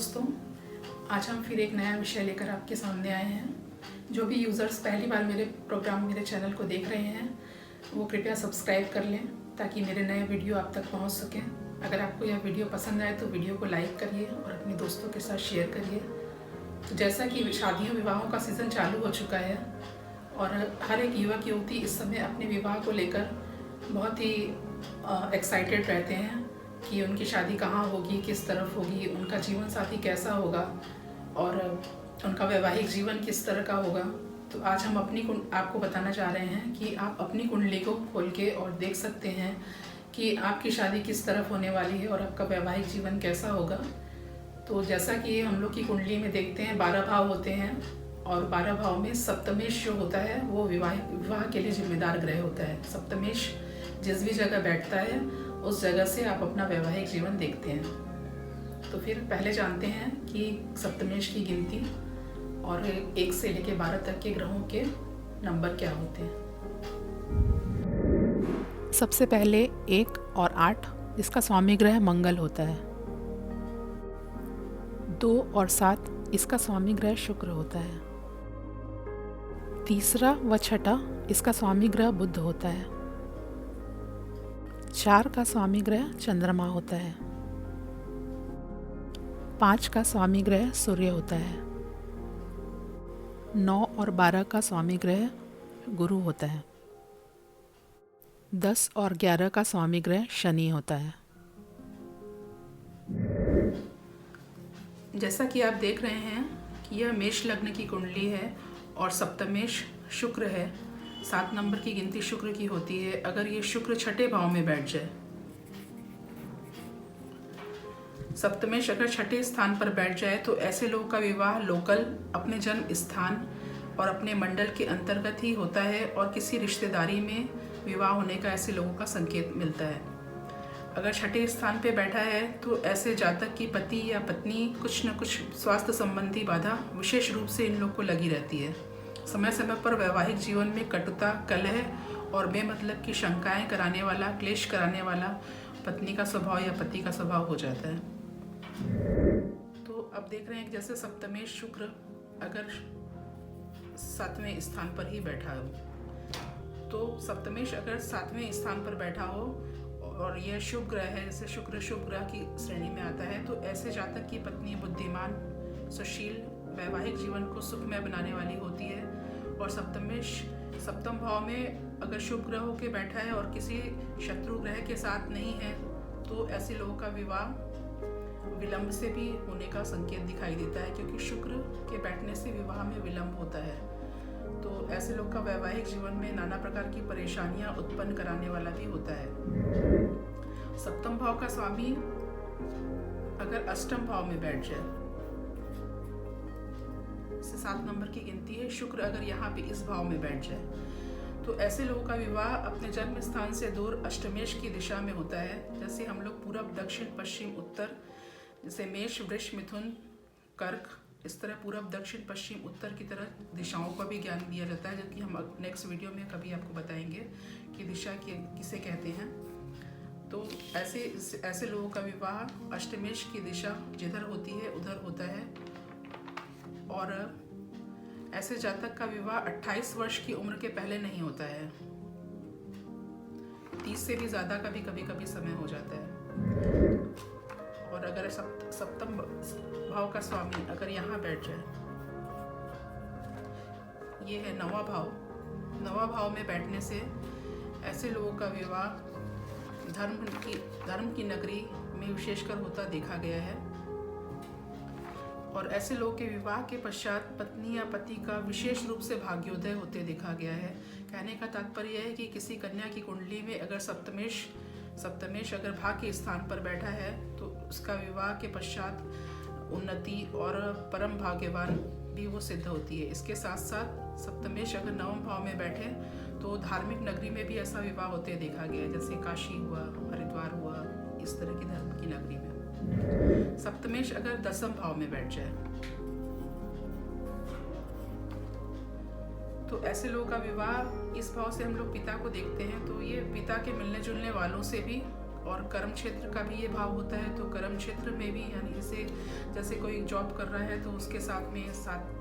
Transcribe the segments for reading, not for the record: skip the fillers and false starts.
दोस्तों, आज हम फिर एक नया विषय लेकर आपके सामने आए हैं। जो भी यूज़र्स पहली बार मेरे चैनल को देख रहे हैं वो कृपया सब्सक्राइब कर लें ताकि मेरे नए वीडियो आप तक पहुंच सकें। अगर आपको यह वीडियो पसंद आए तो वीडियो को लाइक करिए और अपने दोस्तों के साथ शेयर करिए। तो जैसा कि शादियों विवाहों का सीज़न चालू हो चुका है और हर एक युवक युवती इस समय अपने विवाह को लेकर बहुत ही एक्साइटेड रहते हैं कि उनकी शादी कहाँ होगी, किस तरफ होगी, उनका जीवन साथी कैसा होगा और उनका वैवाहिक जीवन किस तरह का होगा। तो आज हम आपको बताना चाह रहे हैं कि आप अपनी कुंडली को खोल के और देख सकते हैं कि आपकी शादी किस तरफ होने वाली है और आपका वैवाहिक जीवन कैसा होगा। तो जैसा कि हम लोग की कुंडली में देखते हैं 12 भाव होते हैं और 12 भाव में सप्तमेश जो होता है वो विवाह के लिए जिम्मेदार ग्रह होता है। सप्तमेश जिस भी जगह बैठता है उस जगह से आप अपना वैवाहिक जीवन देखते हैं। तो फिर पहले जानते हैं कि सप्तमेश की गिनती और 1 से लेकर 12 तक के ग्रहों के नंबर क्या होते हैं। सबसे पहले 1 और 8, इसका स्वामी ग्रह मंगल होता है। 2 और 7, इसका स्वामी ग्रह शुक्र होता है। 3 व 6, इसका स्वामी ग्रह बुध होता है। 4 का स्वामी ग्रह चंद्रमा होता है। 5 का स्वामी ग्रह सूर्य होता है। 9 और 12 का स्वामी ग्रह गुरु होता है। 10 और 11 का स्वामी ग्रह शनि होता है। जैसा कि आप देख रहे हैं कि यह मेष लग्न की कुंडली है और सप्तमेश शुक्र है। 7 नंबर की गिनती शुक्र की होती है। अगर ये शुक्र 6ठे भाव में बैठ जाए, सप्तमेश अगर 6ठे स्थान पर बैठ जाए तो ऐसे लोगों का विवाह लोकल अपने जन्म स्थान और अपने मंडल के अंतर्गत ही होता है और किसी रिश्तेदारी में विवाह होने का ऐसे लोगों का संकेत मिलता है। अगर 6ठे स्थान पे बैठा है तो ऐसे जातक की पति या पत्नी कुछ न कुछ स्वास्थ्य संबंधी बाधा विशेष रूप से इन लोग को लगी रहती है। समय समय पर वैवाहिक जीवन में कटुता, कलह और बेमतलब की शंकाएं कराने वाला, क्लेश कराने वाला पत्नी का स्वभाव या पति का स्वभाव हो जाता है। तो अब देख रहे हैं कि जैसे सप्तमेश शुक्र अगर 7वें स्थान पर ही बैठा हो, तो सप्तमेश अगर 7वें स्थान पर बैठा हो और यह शुभ ग्रह है, जैसे शुक्र शुभ ग्रह की श्रेणी में आता है, तो ऐसे जातक की पत्नी बुद्धिमान, सुशील, वैवाहिक जीवन को सुखमय बनाने वाली होती है। और सप्तमेश सप्तम भाव में अगर शुभ ग्रह होकर बैठा है और किसी शत्रु ग्रह के साथ नहीं है तो ऐसे लोगों का विवाह विलंब से भी होने का संकेत दिखाई देता है, क्योंकि शुक्र के बैठने से विवाह में विलंब होता है। तो ऐसे लोग का वैवाहिक जीवन में नाना प्रकार की परेशानियां उत्पन्न कराने वाला भी होता है। सप्तम भाव का स्वामी अगर अष्टम भाव में बैठ जाए, 7 नंबर की गिनती है, शुक्र अगर यहाँ पे इस भाव में बैठ जाए तो ऐसे लोगों का विवाह अपने जन्म स्थान से दूर अष्टमेश की दिशा में होता है। जैसे हम लोग पूरब, दक्षिण, पश्चिम, उत्तर, जैसे मेष, वृष, मिथुन, कर्क, इस तरह पूरब, दक्षिण, पश्चिम, उत्तर की तरह दिशाओं का भी ज्ञान दिया जाता है, जो कि हम नेक्स्ट वीडियो में कभी आपको बताएंगे कि दिशा किसे कहते हैं। तो ऐसे लोगों का विवाह अष्टमेश की दिशा जिधर होती है उधर होता है। और ऐसे जातक का विवाह 28 वर्ष की उम्र के पहले नहीं होता है। 30 से भी ज़्यादा का भी कभी समय हो जाता है। और अगर सप्तम भाव का स्वामी अगर यहाँ बैठ जाए, ये है 9वां भाव। 9वां भाव में बैठने से ऐसे लोगों का विवाह धर्म की नगरी में विशेषकर होता देखा गया है। और ऐसे लोगों के विवाह के पश्चात पत्नी या पति का विशेष रूप से भाग्योदय होते देखा गया है। कहने का तात्पर्य है कि किसी कन्या की कुंडली में अगर सप्तमेश अगर भाग्य के स्थान पर बैठा है तो उसका विवाह के पश्चात उन्नति और परम भाग्यवान भी वो सिद्ध होती है। इसके साथ साथ सप्तमेश अगर 9वें भाव में बैठे तो धार्मिक नगरी में भी ऐसा विवाह होते देखा गया है, जैसे काशी हुआ, हरिद्वार हुआ, इस तरह की धर्म की नगरी में। सप्तमेश अगर 10वें भाव में बैठ जाए तो ऐसे लोगों का विवाह, इस भाव से हम लोग पिता को देखते हैं, तो ये पिता के मिलने जुलने वालों से भी और कर्म क्षेत्र का भी ये भाव होता है। तो कर्म क्षेत्र में भी यानी जैसे कोई जॉब कर रहा है तो उसके साथ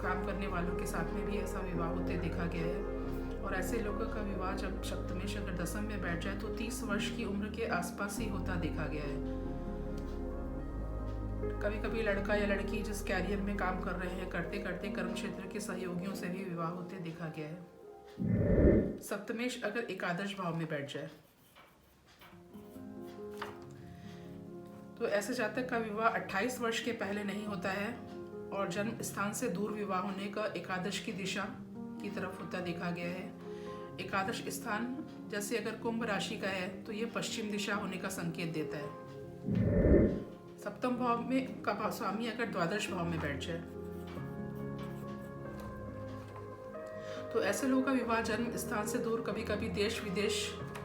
काम करने वालों के साथ में भी ऐसा विवाह होते देखा गया है। और ऐसे लोगों का विवाह जब सप्तमेश अगर दशम में बैठ जाए तो 30 वर्ष की उम्र के आसपास ही होता देखा गया है। कभी कभी लड़का या लड़की जिस कैरियर में काम कर रहे हैं करते करते कर्म क्षेत्र के सहयोगियों से भी विवाह होते देखा गया है। सप्तमेश अगर एकादश भाव में बैठ जाए तो ऐसे जातक का विवाह 28 वर्ष के पहले नहीं होता है और जन्म स्थान से दूर विवाह होने का एकादश की दिशा की तरफ होता देखा गया है। एकादश स्थान जैसे अगर कुंभ राशि का है तो ये पश्चिम दिशा होने का संकेत देता है। सप्तम भाव में का स्वामी अगर द्वादश भाव में बैठ जाए तो ऐसे लोगों का विवाह जन्म स्थान से दूर कभी कभी देश विदेश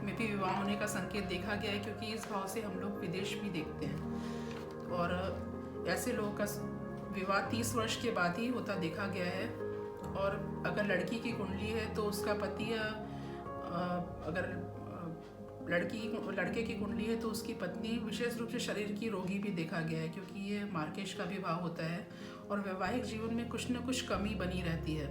में भी विवाह होने का संकेत देखा गया है, क्योंकि इस भाव से हम लोग विदेश भी देखते हैं। और ऐसे लोगों का विवाह 30 वर्ष के बाद ही होता देखा गया है। और अगर लड़की की कुंडली है तो उसका पति अगर लड़के की कुंडली है तो उसकी पत्नी विशेष रूप से शरीर की रोगी भी देखा गया है, क्योंकि ये मार्केश का भी भाव होता है और वैवाहिक जीवन में कुछ न कुछ कमी बनी रहती है।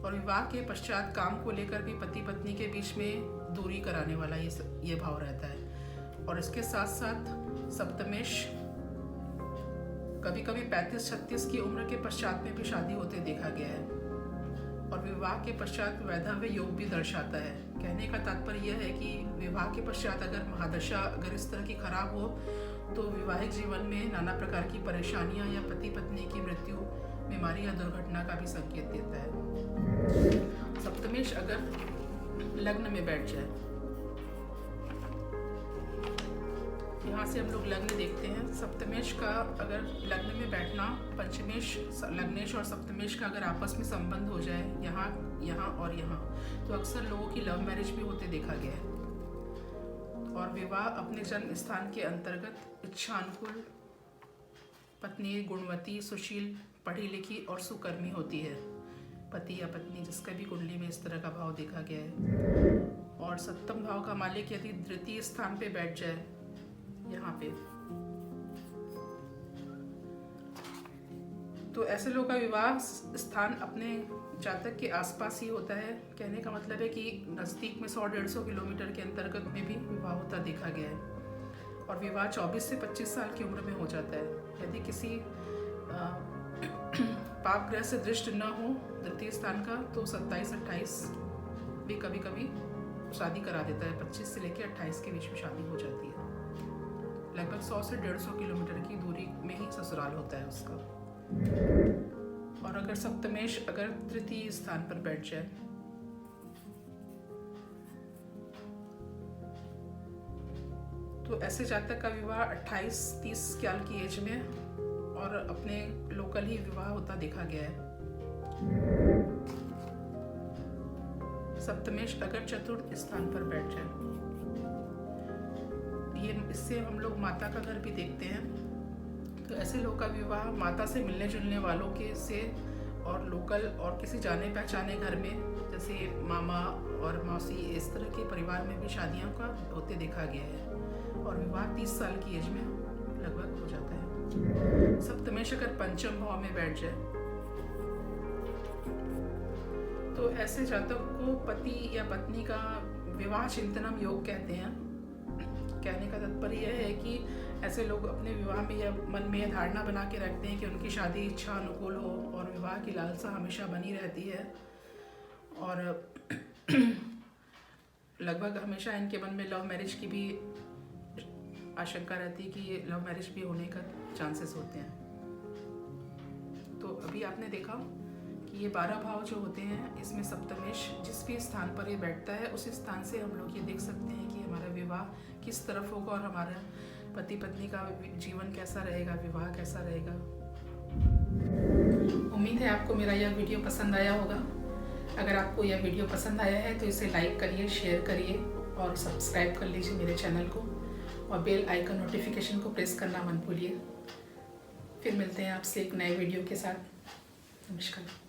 और विवाह के पश्चात काम को लेकर भी पति पत्नी के बीच में दूरी कराने वाला ये भाव रहता है। और इसके साथ साथ सप्तमेश कभी कभी 35-36 की उम्र के पश्चात में भी शादी होते देखा गया है और विवाह के पश्चात वैधव्य योग भी दर्शाता है। कहने का तात्पर्य यह है कि विवाह के पश्चात अगर महादशा अगर इस तरह की खराब हो तो वैवाहिक जीवन में नाना प्रकार की परेशानियां या पति पत्नी की मृत्यु, बीमारी या दुर्घटना का भी संकेत देता है। सप्तमेश अगर लग्न में बैठ जाए, यहाँ से हम लोग लग्न देखते हैं। सप्तमेश का अगर लग्न में बैठना, पंचमेश लग्नेश और सप्तमेश का अगर आपस में संबंध हो जाए यहाँ और यहाँ, तो अक्सर लोगों की लव मैरिज भी होते देखा गया है। और विवाह अपने जन्म स्थान के अंतर्गत इच्छानुकूल पत्नी गुणवती, सुशील, पढ़ी लिखी और सुकर्मी होती है। पति या पत्नी जिसका भी कुंडली में इस तरह का भाव देखा गया है। और सप्तम भाव का मालिक यदि द्वितीय स्थान पे बैठ जाए यहाँ पे, तो ऐसे लोगों का विवाह स्थान अपने जातक के आसपास ही होता है। कहने का मतलब है कि नज़दीक में 100-150 किलोमीटर के अंतर्गत में भी विवाह होता देखा गया है। और विवाह 24 से 25 साल की उम्र में हो जाता है। यदि किसी पाप ग्रह से दृष्ट न हो द्वितीय स्थान का तो 27-28 भी कभी कभी शादी करा देता है। 25 से लेकर 28 के बीच में शादी हो जाती है। लगभग 100 से 150 किलोमीटर की दूरी में ही ससुराल होता है उसका। और अगर सप्तमेश अगर तृतीय स्थान पर बैठ जाए तो ऐसे जातक का विवाह 28-30 साल की एज में और अपने लोकल ही विवाह होता देखा गया है। सप्तमेश अगर चतुर्थ स्थान पर बैठ जाए, ये इससे हम लोग माता का घर भी देखते हैं। तो ऐसे लोग का विवाह माता से मिलने जुलने वालों के से और लोकल और किसी जाने पहचाने घर में, जैसे मामा और मौसी, इस तरह के परिवार में भी शादियों का होते देखा गया है। और विवाह 30 साल की एज में लगभग हो जाता है। सप्तमेश अगर पंचम भाव में बैठ जाए तो ऐसे जातक को पति या पत्नी का विवाह चिंतनम योग कहते हैं। कहने का तात्पर्य यह है कि ऐसे लोग अपने विवाह में यह मन में यह धारणा बना के रखते हैं कि उनकी शादी इच्छा अनुकूल हो और विवाह की लालसा हमेशा बनी रहती है। और लगभग हमेशा इनके मन में लव मैरिज की भी आशंका रहती है कि ये लव मैरिज भी होने का चांसेस होते हैं। तो अभी आपने देखा कि ये 12 भाव जो होते हैं, इसमें सप्तमेश जिस भी स्थान पर ये बैठता है उस स्थान से हम लोग ये देख सकते हैं कि हमारा विवाह किस तरफ होगा और हमारा पति पत्नी का जीवन कैसा रहेगा, विवाह कैसा रहेगा। उम्मीद है आपको मेरा यह वीडियो पसंद आया होगा। अगर आपको यह वीडियो पसंद आया है तो इसे लाइक करिए, शेयर करिए और सब्सक्राइब कर लीजिए मेरे चैनल को और बेल आइकन नोटिफिकेशन को प्रेस करना मत भूलिए। फिर मिलते हैं आपसे एक नए वीडियो के साथ। नमस्कार।